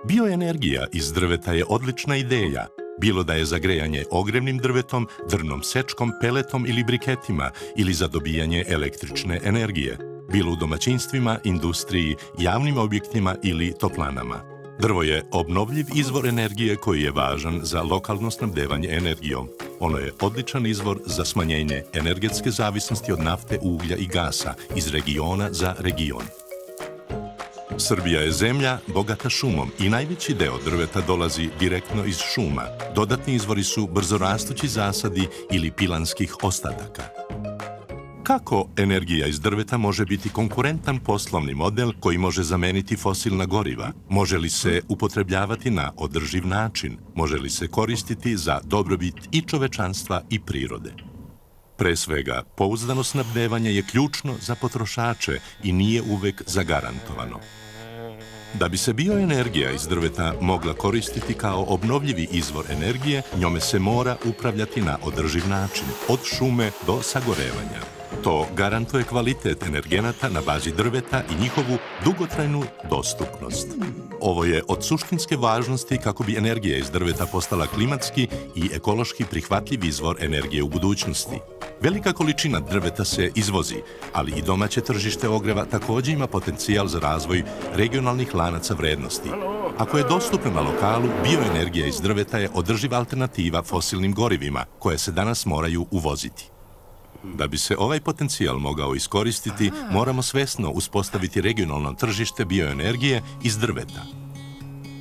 Bioenergija iz drveta je odlična ideja, bilo da je za grejanje ogrevnim drvetom, drvnom sečkom, peletom ili briketima ili za dobijanje električne energije, bilo u domaćinstvima, industriji, javnim objektima ili toplanama. Drvo je obnovljiv izvor energije koji je važan za lokalno snabdevanje energijom. Ono je odličan izvor za smanjenje energetske zavisnosti od nafte, uglja i gasa iz regiona za region. Srbija je zemlja bogata šumom i najveći deo drveta dolazi direktno iz šuma. Dodatni izvori su brzorastući zasadi ili pilanskih ostataka. Kako energija iz drveta može biti konkurentan poslovni model koji može zameniti fosilna goriva? Može li se upotrebljavati na održiv način? Može li se koristiti za dobrobit i čovečanstva i prirode? Pre svega, pouzdano snabdevanje je ključno za potrošače i nije uvek zagarantovano. Da bi se bioenergija iz drveta mogla koristiti kao obnovljivi izvor energije, njome se mora upravljati na održiv način, od šume do sagorevanja. To garantuje kvalitet energenata na bazi drveta i njihovu dugotrajnu dostupnost. Ovo je od suštinske važnosti kako bi energija iz drveta postala klimatski i ekološki prihvatljiv izvor energije u budućnosti. Velika količina drveta se izvozi, ali i domaće tržište ogreva također ima potencijal za razvoj regionalnih lanaca vrednosti. Ako je dostupna na lokalu, bioenergija iz drveta je održiva alternativa fosilnim gorivima, koje se danas moraju uvoziti. Da bi se ovaj potencijal mogao iskoristiti, moramo svesno uspostaviti regionalno tržište bioenergije iz drveta.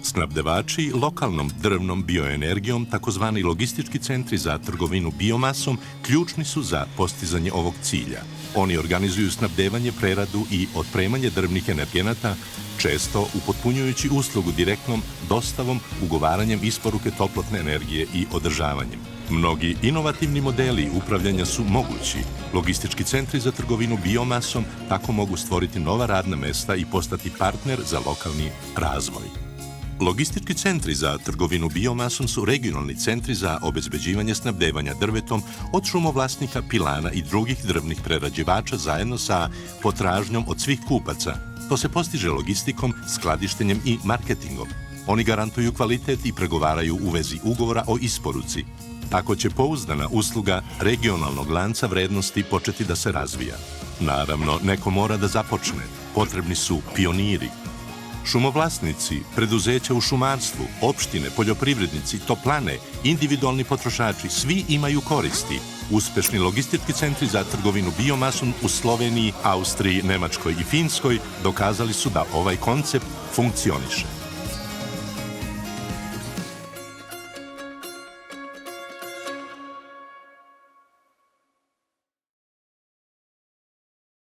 Snabdevači lokalnom drvnom bioenergijom, takozvani logistički centri za trgovinu biomasom, ključni su za postizanje ovog cilja. Oni organizuju snabdevanje, preradu i otpremanje drvnih energenata, često upotpunjujući uslugu direktnom dostavom, ugovaranjem isporuke toplotne energije i održavanjem. Mnogi inovativni modeli upravljanja su mogući. Logistički centri za trgovinu biomasom tako mogu stvoriti nova radna mesta i postati partner za lokalni razvoj. Logistički centri za trgovinu biomasom su regionalni centri za obezbeđivanje snabdevanja drvetom od šumovlasnika, pilana i drugih drvnih prerađivača zajedno sa potražnjom od svih kupaca. To se postiže logistikom, skladištenjem i marketingom. Oni garantuju kvalitet i pregovaraju u vezi ugovora o isporuci. Tako će pouzdana usluga regionalnog lanca vrednosti početi da se razvija. Naravno, neko mora da započne. Potrebni su pioniri. Šumovlasnici, preduzeća u šumarstvu, opštine, poljoprivrednici, toplane, individualni potrošači, svi imaju koristi. Uspešni logistički centri za trgovinu biomasom u Sloveniji, Austriji, Nemačkoj i Finskoj dokazali su da ovaj koncept funkcioniše.